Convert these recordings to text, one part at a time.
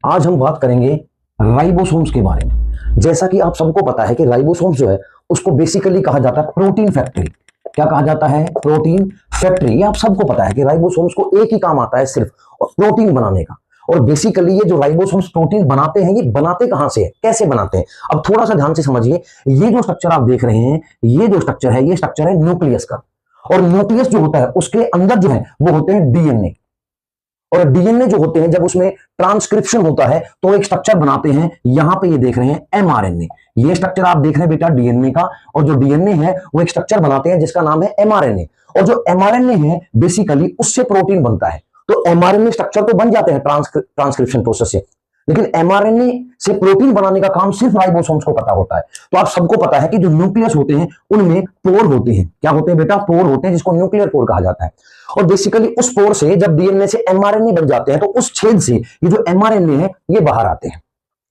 आज हम बात करेंगे राइबोसोम्स के बारे में। जैसा कि आप सबको पता है कि राइबोसोम्स जो है उसको बेसिकली कहा जाता है प्रोटीन फैक्ट्री। क्या कहा जाता है? Protein factory. ये आप सबको पता है कि राइबोसोम्स को एक ही काम आता है सिर्फ, प्रोटीन बनाने का। और बेसिकली ये जो राइबोसोम्स प्रोटीन बनाते हैं, ये बनाते कहां से है, कैसे बनाते हैं? अब थोड़ा सा ध्यान से समझिए। ये जो स्ट्रक्चर आप देख रहे हैं, ये जो स्ट्रक्चर है, ये स्ट्रक्चर है न्यूक्लियस का। और न्यूक्लियस जो होता है उसके अंदर जो है वो होते हैं डीएनए। और डीएनए जो होते हैं, जब उसमें ट्रांसक्रिप्शन होता है तो एक स्ट्रक्चर बनाते हैं। यहां पे ये देख रहे हैं एमआरएनए। ये स्ट्रक्चर आप देख रहे हैं बेटा डीएनए का, और जो डीएनए है वो एक स्ट्रक्चर बनाते हैं जिसका नाम है एमआरएनए। और जो एमआरएनए है बेसिकली उससे प्रोटीन बनता है। तो एमआरएनए स्ट्रक्चर तो बन जाते हैं ट्रांसक्रिप्शन प्रोसेस से, लेकिन एमआरएनए से प्रोटीन बनाने का काम सिर्फ राइबोसोम्स को पता होता है। तो आप सबको पता है कि जो न्यूक्लियस होते हैं उनमें पोर होते हैं। क्या होते हैं बेटा? पोर होते हैं, जिसको न्यूक्लियर पोर कहा जाता है। और बेसिकली उस पोर से जब डीएनए से एमआरएनए बन जाते हैं तो उस छेद से ये जो एमआरएनए है ये बाहर आते हैं।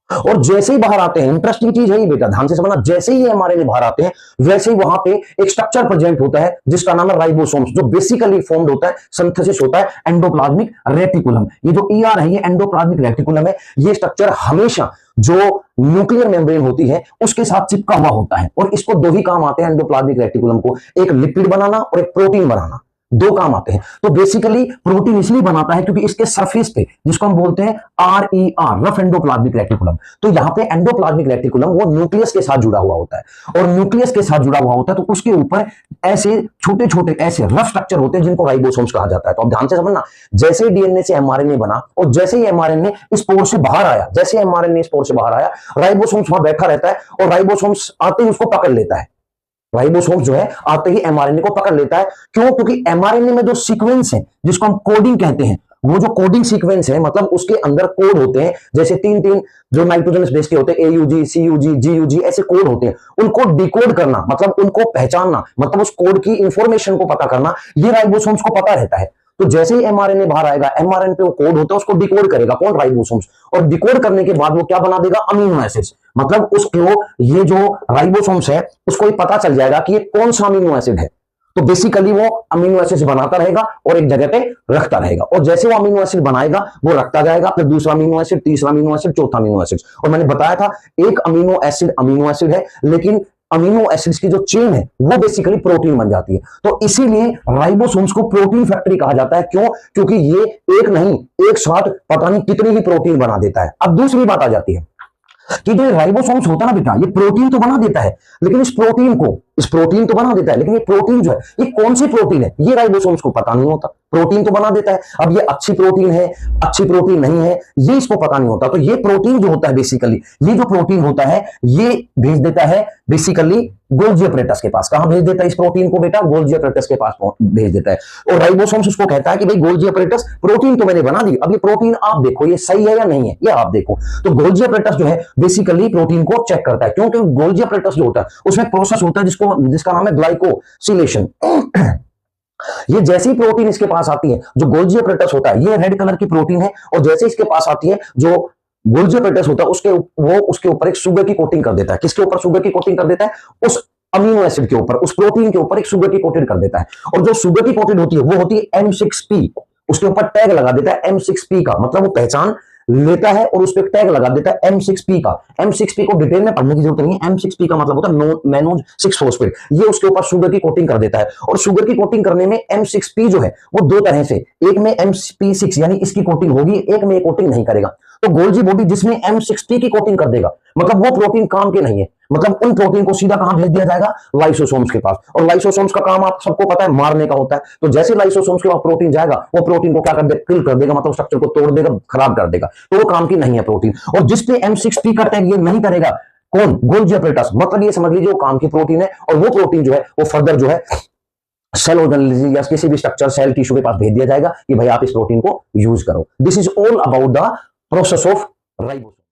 और जैसे ही बाहर आते हैं, इंटरेस्टिंग चीज है ये बेटा, ध्यान से समझना, जैसे ही एमआरएनए बाहर आते हैं वैसे ही वहां पे एक स्ट्रक्चर प्रेजेंट होता है जिसका नाम है राइबोसोम्स, जो बेसिकली फॉर्म्ड होता है, सिंथेसिस होता है एंडोप्लाज्मिक रेटिकुलम। ये जो ईआर है ये एंडोप्लाज्मिक रेटिकुलम है। ये स्ट्रक्चर हमेशा जो न्यूक्लियर मेम्ब्रेन होती है उसके साथ चिपका हुआ होता है। और इसको दो ही काम आते हैं एंडोप्लाज्मिक रेटिकुलम को, एक लिपिड बनाना और एक प्रोटीन बनाना। दो काम आते हैं। तो बेसिकली प्रोटीन इसलिए बनाता है क्योंकि इसके सरफेस पे, जिसको हम बोलते हैं आरईआर, रफ एंडोप्लाज्मिक रेटिकुलम, तो यहां पे एंडोप्लाज्मिक रेटिकुलम वो न्यूक्लियस के साथ जुड़ा हुआ होता है। और न्यूक्लियस के साथ जुड़ा हुआ होता है तो उसके ऊपर ऐसे छोटे छोटे ऐसे रफ स्ट्रक्चर होते हैं जिनको राइबोसोम्स कहा जाता है। तो आप ध्यान से समझना, जैसे डीएनए से एमआरएनए बना और जैसे ही एमआरएनए इस पोर से बाहर आया, जैसे एमआरएनए इस पोर से बाहर आया, राइबोसोम्स वहां बैठा रहता है और राइबोसोम्स आते ही उसको पकड़ लेता है। राइबोसोम्स जो है आते ही एमआरएनए को पकड़ लेता है। क्यों? क्योंकि एमआरएनए में जो सीक्वेंस है जिसको हम कोडिंग कहते हैं, वो जो कोडिंग सीक्वेंस है मतलब उसके अंदर कोड होते हैं, जैसे तीन तीन जो नाइट्रोजनस बेस के होते हैं, एयूजी, सीयूजी, जीयूजी, ऐसे कोड होते हैं। उनको डिकोड करना मतलब उनको पहचानना, मतलब उस कोड की इंफॉर्मेशन को पता करना, ये राइबोसोम्स को पता रहता है। तो जैसे ही एमआरएनए बाहर आएगा, एमआरएनए पे वो कोड होता है, उसको डिकोड करेगा कौन? राइबोसोम्स। और डिकोड करने के बाद वो क्या बना देगा? Amino acids. मतलब उसको ये जो राइबोसोम्स है उसको ये पता चल जाएगा कि ये कौन सा अमीनो एसिड है। तो बेसिकली वो अमीनो एसिड बनाता रहेगा और एक जगह पे रखता रहेगा। और जैसे वो अमीनो एसिड बनाएगा वो रखता जाएगा, फिर दूसरा अमीनो एसिड, तीसरा अमीनो एसिड, चौथा अमीनो एसिड। और मैंने बताया था एक अमीनो एसिड है, लेकिन अमीनो एसिड्स की जो चेन है वो बेसिकली प्रोटीन बन जाती है। तो इसीलिए राइबोसोम्स को प्रोटीन फैक्ट्री कहा जाता है। क्यों? क्योंकि ये एक नहीं, एक साथ पता नहीं कितनी ही प्रोटीन बना देता है। अब दूसरी बात आ जाती है कि जो राइबोसोम्स होता है ना बेटा, ये प्रोटीन तो बना देता है, लेकिन इस प्रोटीन तो बना देता है, लेकिन ये प्रोटीन जो है ये कौन सी प्रोटीन है ये राइबोसोम्स को पता नहीं होता। प्रोटीन तो बना देता है, अब ये अच्छी प्रोटीन है, अच्छी प्रोटीन नहीं है, ये इसको पता नहीं होता। तो ये प्रोटीन जो होता है बेसिकली, ये जो प्रोटीन होता है ये भेज देता है बेसिकली गोल्जी अपरेटस के पास। कहां भेज देता है इस प्रोटीन को बेटा? गोल्जी अपरेटस के पास भेज देता है। और राइबोसोम्स उसको कहता है कि भाई गोल्जी अपरेटस, प्रोटीन तो मैंने बना दी, अब ये प्रोटीन आप देखो ये सही है या नहीं है, ये आप देखो। तो गोल्जी अपरेटस जो है बेसिकली प्रोटीन को चेक करता है। क्योंकि गोल्जी अपरेटस जो होता है उसमें प्रोसेस होता है जिसका नाम है ग्लाइकोसिलेशन। ये जैसी प्रोटीन इसके पास आती है, जो गोल्जी अपरेटस होता है, ये रेड कलर की प्रोटीन है, और जैसे इसके पास आती है जो गोल्जी अपरेटस होता है उसके ऊपर एक शुगर की कोटिंग कर देता है। किसके ऊपर शुगर की कोटिंग कर देता है? उस अमीनो एसिड के ऊपर, उस प्रोटीन के ऊपर एक शुगर की कोटेड कर देता है। और जो शुगर की कोटेड होती है वो होती है M6P। उसके ऊपर टैग लगा देता है M6P का, मतलब वो पहचान लेता है और उस पर टैग लगा देता है M6P का। M6P को डिटेल में पढ़ने की जरूरत नहीं है। M6P का मतलब होता है मैनोज 6 फॉस्फेट। ये उसके ऊपर शुगर की कोटिंग कर देता है। और शुगर की कोटिंग करने में M6P जो है वो दो तरह से, एक में MP6 यानी इसकी कोटिंग होगी, एक में कोटिंग नहीं करेगा। तो गोल्जी बॉडी जिसमें M6P की कोटिंग कर देगा, मतलब वो प्रोटीन काम के नहीं है, मतलब उन प्रोटीन को सीधा कहां भेज दिया जाएगा? लाइसोसोम्स के पास। और लाइसोसोम्स का काम आप सबको पता है मारने का होता है। तो जैसे लाइसोसोम्स के पास प्रोटीन जाएगा वो प्रोटीन को क्या कर देगा? किल कर देगा, मतलब स्ट्रक्चर को तोड़ देगा, खराब कर देगा। तो वो काम की नहीं है प्रोटीन। और जिसपे M6P का टैग ये नहीं करेगा, कौन? Golgi apparatus. मतलब ये समझ लीजिए वो काम की प्रोटीन है, और वो प्रोटीन जो है वो फर्दर जो है सेल ऑर्गेनाइजेशन या किसी भी स्ट्रक्चर, सेल टिश्यू के पास भेज दिया जाएगा कि भाई आप इस प्रोटीन को यूज करो। This is all about the process of ribosome.